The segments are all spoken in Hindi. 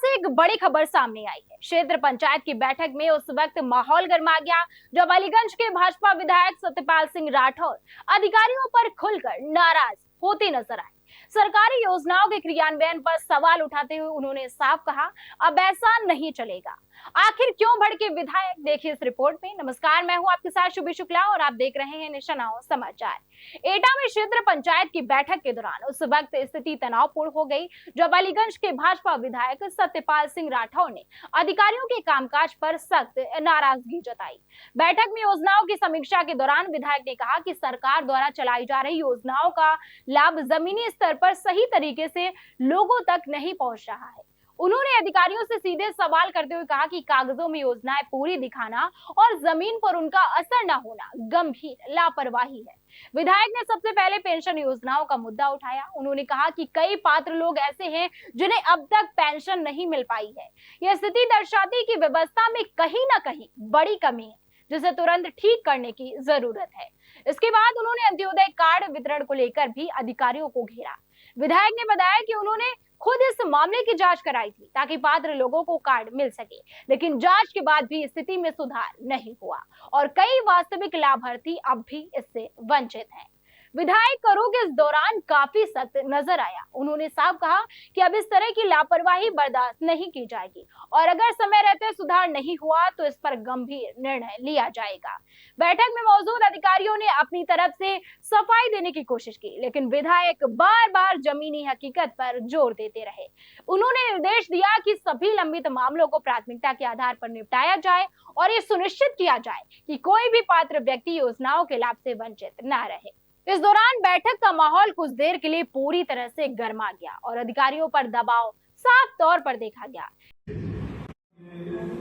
से एक बड़ी खबर सामने आई है। क्षेत्र पंचायत की बैठक में उस वक्त माहौल गर्मा गया जब अलीगंज के भाजपा विधायक सत्यपाल सिंह राठौर अधिकारियों पर खुलकर नाराज होते नजर आए। सरकारी योजनाओं के क्रियान्वयन पर सवाल उठाते हुए उन्होंने साफ कहा, अब ऐसा नहीं चलेगा। आखिर क्यों भड़के विधायक, देखिए इस रिपोर्ट में। नमस्कार, मैं हूं आपके साथ शुभी शुक्ला और आप देख रहे हैं नेशन नाउ समाचार। एटा में क्षेत्र पंचायत की बैठक के दौरान उस वक्त स्थिति तनावपूर्ण हो गई जब अलीगंज के भाजपा विधायक सत्यपाल सिंह राठौर ने अधिकारियों के कामकाज पर सख्त नाराजगी जताई। बैठक में योजनाओं की समीक्षा के दौरान विधायक ने कहा कि सरकार द्वारा चलाई जा रही योजनाओं का लाभ जमीनी स्तर पर सही तरीके से लोगों तक नहीं पहुंच रहा है। उन्होंने अधिकारियों से सीधे सवाल करते हुए कहा कि कागजों में योजनाएं पूरी दिखाना और जमीन पर उनका असर न होना गंभीर लापरवाही है। विधायक ने सबसे पहले पेंशन योजनाओं का मुद्दा उठाया। उन्होंने कहा कि कई पात्र लोग ऐसे हैं जिन्हें अब तक पेंशन नहीं मिल पाई है। यह स्थिति दर्शाती है कि व्यवस्था में कहीं ना कहीं बड़ी कमी है जिसे तुरंत ठीक करने की जरूरत है। इसके बाद उन्होंने अंत्योदय कार्ड वितरण को लेकर भी अधिकारियों को घेरा। विधायक ने बताया कि उन्होंने खुद इस मामले की जांच कराई थी ताकि पात्र लोगों को कार्ड मिल सके, लेकिन जांच के बाद भी स्थिति में सुधार नहीं हुआ और कई वास्तविक लाभार्थी अब भी इससे वंचित हैं। विधायक करों के इस दौरान काफी सख्त नजर आया। उन्होंने साफ कहा कि अब इस तरह की लापरवाही बर्दाश्त नहीं की जाएगी और अगर समय रहते सुधार नहीं हुआ तो इस पर गंभीर निर्णय लिया जाएगा। बैठक में मौजूद अधिकारियों ने अपनी तरफ से सफाई देने की कोशिश की, लेकिन विधायक बार बार जमीनी हकीकत पर जोर देते रहे। उन्होंने निर्देश दिया कि सभी लंबित मामलों को प्राथमिकता के आधार पर निपटाया जाए और ये सुनिश्चित किया जाए कि कोई भी पात्र व्यक्ति योजनाओं के लाभ से वंचित न रहे। इस दौरान बैठक का माहौल कुछ देर के लिए पूरी तरह से गर्मा गया और अधिकारियों पर दबाव साफ तौर पर देखा गया।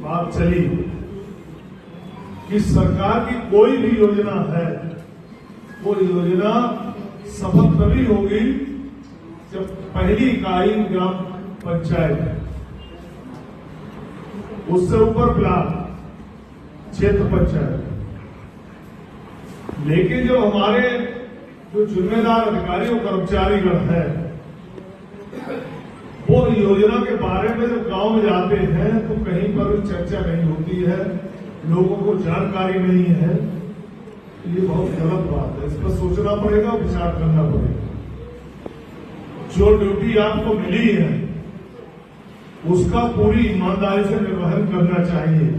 बात चली कि सरकार की कोई भी योजना है, वो योजना सफल तभी होगी जब पहली इकाई ग्राम पंचायत, उससे ऊपर ब्लॉक, क्षेत्र पंचायत। लेकिन जो हमारे जो जिम्मेदार अधिकारी और कर्मचारीगण है, वो योजना के बारे में जब गांव में जाते हैं तो कहीं पर भी चर्चा नहीं होती है, लोगों को जानकारी नहीं है। ये बहुत गलत बात है, इस पर सोचना पड़ेगा, विचार करना पड़ेगा। जो ड्यूटी आपको मिली है उसका पूरी ईमानदारी से निर्वहन करना चाहिए।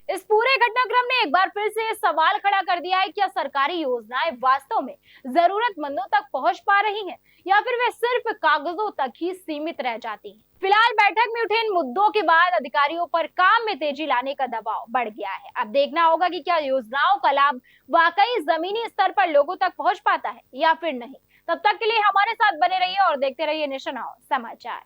इस पूरे घटनाक्रम ने एक बार फिर से सवाल खड़ा कर दिया है, क्या सरकारी योजनाएं वास्तव में जरूरतमंदों तक पहुंच पा रही हैं या फिर वे सिर्फ कागजों तक ही सीमित रह जाती हैं। फिलहाल बैठक में उठे इन मुद्दों के बाद अधिकारियों पर काम में तेजी लाने का दबाव बढ़ गया है। अब देखना होगा कि क्या योजनाओं का लाभ वाकई जमीनी स्तर पर लोगों तक पहुंच पाता है या फिर नहीं। तब तक के लिए हमारे साथ बने रहिए और देखते रहिए नेशन नाउ समाचार।